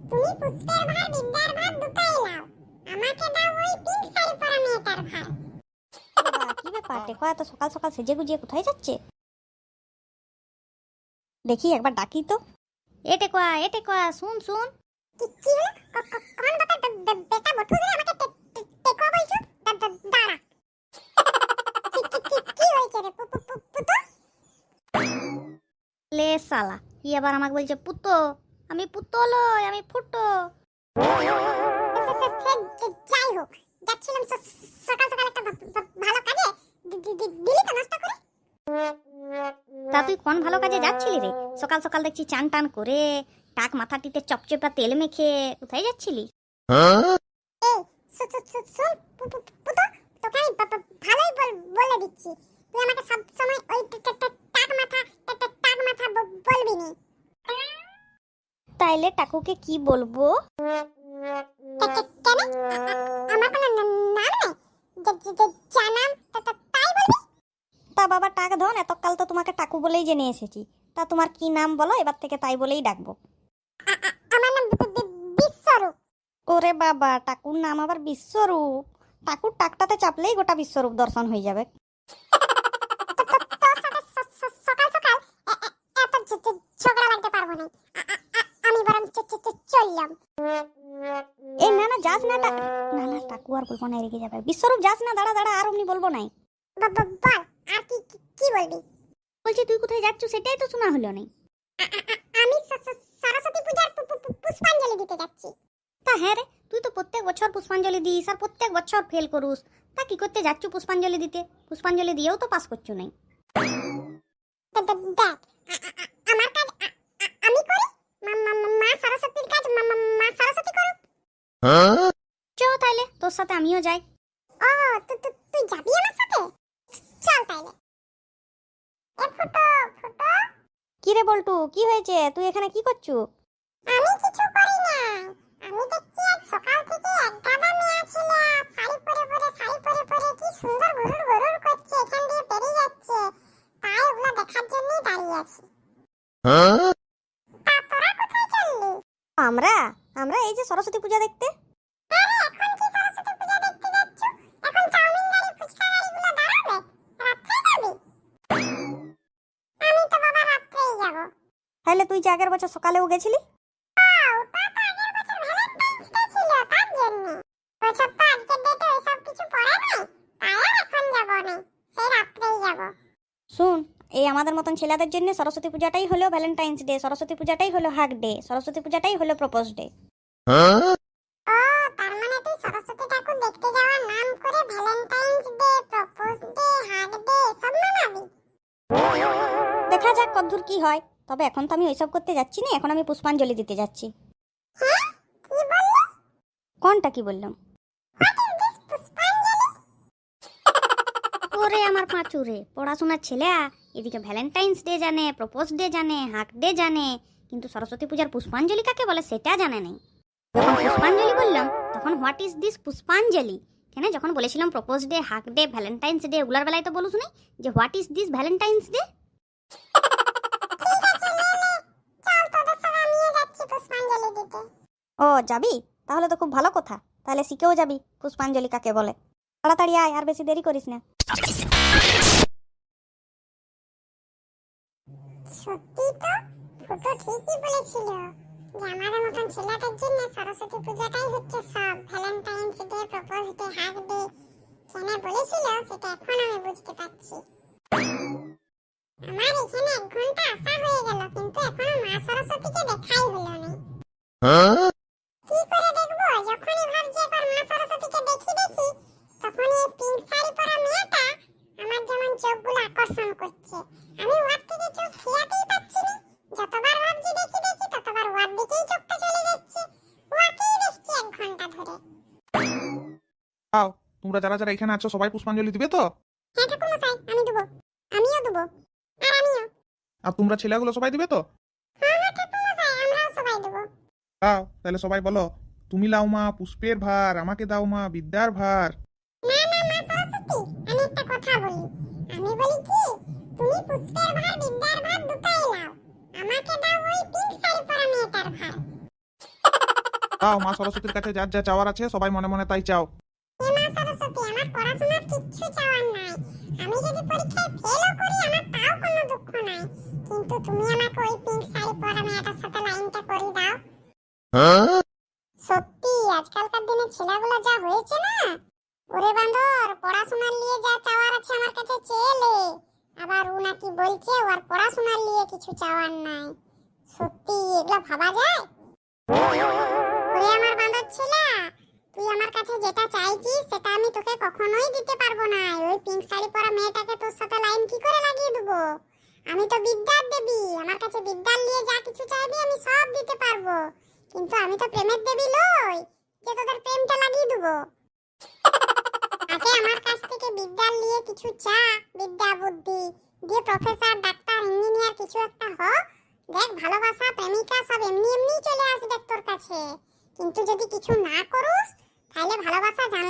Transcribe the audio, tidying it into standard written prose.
তুমি পুষ্পের ভার বিদ্যার ভার দুটাই লাও, আমাকে দাও ওই পিঙ্ক শাড়ি পরা মেয়েটার ভার। বাবা, কি ব্যাপার? টেকো এত সকাল সকাল সেজে গুজিয়ে কোথায় যাচ্ছে? দেখি একবার ডাকি তো। এ টেকোয়া, শুন শুন। কি হলো? কোন বাপের বেটা বটু রে আমাকে টেকো বলছো? দাঁড়া। কি হয়েছে রে পুতো? লে শালা, কি আবার আমাকে বলছে পুতো? আমি পুতো লই, আমি ফুটো। যাই হোক, যাচ্ছিলাম সকাল সকাল একটা ভালো কাজে, দিলি তো নষ্ট করে। তা তুই কোন ভালো কাজে যাচ্ছিলি রে? সকাল সকাল দেখছি চান টান করে টাক মাথাটিতে চপচপা তেল মেখে কোথায় যাচ্ছিলি? এই শুন পুতো, তোকে আমি ভালোই বলে দিচ্ছি, তুই আমাকে সব সময় ওই টাক মাথা বলবি নি। তাইলে টাকুকে কি বলবো? কেন? আমার কোনো নাম নেই? জানাম তাই বলবি? তা বাবা টাক ধন, এতকাল তো তোমাকে টাকু বলেই জেনে এসেছি। তা তোমার কি নাম বলো, এবার থেকে তাই বলেই ডাকবো। আমার নাম বিশ্বরূপ। ওরে বাবা, টাকুর নাম আবার বিশ্বরূপ? টাকুর টাকটাতে চাপলেই গোটা বিশ্বরূপ দর্শন হয়ে যাবে। তোর সাথে সকাল সকাল এত ঝগড়া লাগতে পারবো না, আমি বরং চললাম। এই না না যাস না, না না টাকু আর বলবো না, রেগে যাবে। বিশ্বরূপ যাস না, দাঁড়া দাঁড়া, আর অমনি বলবো নাই। বল আর কি বলবি? বলছি তুই কোথায় যাচ্ছ সেটাই তো শোনা হলো না। আমি সরস্বতী পূজার পুষ্পাঞ্জলি দিতে যাচ্ছি। তা হ্যাঁ রে, তুই তো প্রত্যেক বছর পুষ্পাঞ্জলি দিস আর প্রত্যেক বছর ফেল করুস। তা কি করতে যাচ্ছ পুষ্পাঞ্জলি দিতে? পুষ্পাঞ্জলি দিয়েও তো পাস করছো নাই। দেখ, আমার কাজ আমি করি, মা সরস্বতীর কাজ মা সরস্বতী করুক। চ তাইলে তোর সাথে আমিও যাই। ও তুই যাবি আমার সাথে? চল তাইলে। এ ফুটো। কি রে বল্টু, কি হয়েছে? তুই এখানে কি করছু? আমি কিছু করি না, আমি দেখছি আজ সকাল থেকে এক গাদা মেয়ে ছিল, শাড়ি পরে কি সুন্দর গরুর করছে, এখান দিয়ে পেরিয়ে যাচ্ছে, তাই ওগুলো দেখার জন্যই দাঁড়িয়ে আছি। তা তোরা কোথায় চললি? আমরা আমরা এই যে সরস্বতী পূজা দেখতে। আরে এখন কি সরস্বতী পূজা দেখতে যাচ্ছ? এখন চাউমিন গাড়ি ফুচকা গাড়িগুলো দাঁড়াবে, রাত্রে যাবি? আমি তো বাবা রাত্রেই যাব। তাহলে তুই যে আগের বছর সকালেও গেছিলি। ওটা তো আগের বছর ভ্যালেন্টাইন্স ডে ছিল, তার জন্য। বছর তো আজকের ডেটে এসব কিছু পড়ে নাই, তাই আর এখন যাব না, সেই রাত্রেই যাব। শুন, এই আমাদের মতন ছেলেদের জন্য সরস্বতী পূজাটাই হলো ভ্যালেন্টাইন্স ডে, সরস্বতী পূজাটাই হলো হাগ ডে, সরস্বতী পূজাটাই হলো প্রপোজ ডে। ও তার মানে তুই সরস্বতী ঠাকুর দেখতে যাওয়ার নাম করে Valentine's day, propose day, hug day সব মানাবি? দেখা যাক কতদূর কি হয়। তবে এখন তো আমি ওইসব করতে যাচ্ছি না, এখন আমি পুষ্পাঞ্জলি দিতে যাচ্ছি। হ্যাঁ, কি বললি? কোনটা কি বললাম? হোয়াট ইজ দিস পুষ্পাঞ্জলি? ওরে আমার পাঁচুরে, পড়াশোনার ছেলে এদিকে ভ্যালেন্টাইন্স ডে জানে, প্রপোজ ডে জানে, হাক ডে জানে, কিন্তু সরস্বতী পূজার পুষ্পাঞ্জলি কাকে বলে সেটা জানে নাই। যখন পুষ্পাঞ্জলি বললাম তখন হোয়াট ইজ দিস পুষ্পাঞ্জলি, কেন যখন বলেছিলাম propose day, hug day, Valentine's day ওগুলার বেলায় তো বলুস নি যে what is this Valentine's day. ঠিক আছে, নে চল, তোদের সঙ্গে আমিও যাচ্ছি পুষ্পাঞ্জলি দিতে। ও যাবি? তাহলে তো খুব ভালো কথা, তাহলে শিখেও যাবি পুষ্পাঞ্জলি কাকে বলে। তাড়াতাড়ি আয়, আর বেশি দেরি করিস না। সত্যি তো, ফুটো ঠিকই বলেছিল যে আমাদের মতন ছেলেদের জন্য সরস্বতী পূজাটাই হচ্ছে সব। Valentine's day, propose day, hug day কেন বলেছিল সেটা এখন আমি বুঝতে পারছি। আমার এখানে 1 ঘন্টা আসা হয়ে গেল, কিন্তু এখনো মা সরস্বতীকে দেখাই হলো না। কি করে দেখবো? যখনই ভাবছি একবার মা সরস্বতীকে দেখি, তখনই এই পিঙ্ক শাড়ি পরা মেয়েটা আমার যেমন চোখগুলো আকর্ষণ করছে। আমি ওর থেকে চোখ ফিরাতেই পারছি না। যতবার ভাবছি দেখি, ততবার ওর দিকেই চোখটা চলে যাচ্ছে। ওকেই দেখছি 1 ঘন্টা ধরে। তোমরা যারা যারা এখানে আছো সবাই পুষ্পাঞ্জলি দিবে তো? হ্যাঁ ঠাকুরমশাই, আমি দেবো, আমিও দেবো, আর আমিও। আর তোমরা ছেলেগুলো সবাই দিবে তো? হ্যাঁ ঠাকুরমশাই, আমরাও সবাই দেবো। তাহলে সবাই বলো, তুমি লাও মা পুষ্পের ভার, আমাকে দাও মা বিদ্যার ভার। না মা সরস্বতী, আমি একটা কথা বলি। আমি বলি কি, তুমি পুষ্পের ভার বিদ্যার ভার দুটাই লাও, আমাকে দাও ওই পিঙ্ক শাড়ি পরা মেয়েটার ভার। চাও মা সরস্বতীর কাছে যার যা চাওয়ার আছে সবাই মনে মনে তাই চাও। হে মা সরস্বতী, আমার পড়াশোনার কিচ্ছু চাওয়ার নাই। আমি যদি পরীক্ষায় ফেলও করি আমার তাও কোনো দুঃখ নাই, কিন্তু তুমি আমাকে ওই পিঙ্ক শাড়ি পরা মেয়েটার সাথে লাইনটা করে দাও। সত্যি আজকালকার দিনে ছেলেগুলো যা হয়েছে না, ওরে বান্দর পড়াশোনার নিয়ে যা চাওয়ার আছে আমার কাছে চেয়েলে, আবার ও নাকি বলছে ওর পড়াশোনার নিয়ে কিছু চাওয়ার নাই। সত্যি এগুলো ভাবা যায়? ওরে আমার বান্দর ছেলে, তুই আমার কাছে যেটা চাইছিস সেটা আমি তোকে কখনোই দিতে পারবো না। ওই পিঙ্ক শাড়ি পরা মেয়েটাকে তোর সাথে লাইন কি করে লাগিয়ে দেবো? আমি তো বিদ্যার দেবী, আমার কাছে বিদ্যার নিয়ে যা কিছু চাইবি আমি সব দিতে পারবো, কিন্তু আমি তো প্রেমের দেবী লই যে তোদের প্রেমটা লাগিয়ে দেবো। আগে আমার কাছ থেকে বিদ্যার নিয়ে কিছু চা, বিদ্যা বুদ্ধি দিয়ে প্রফেসর, ডাক্তার, ইঞ্জিনিয়ার কিছু একটা হ। দেখ ভালোবাসা, প্রেমিকা সব এমনি এমনি চলে আসবে তোর কাছে, কিন্তু যদি কিছু না করুস তাহলে ভালোবাসা জানলা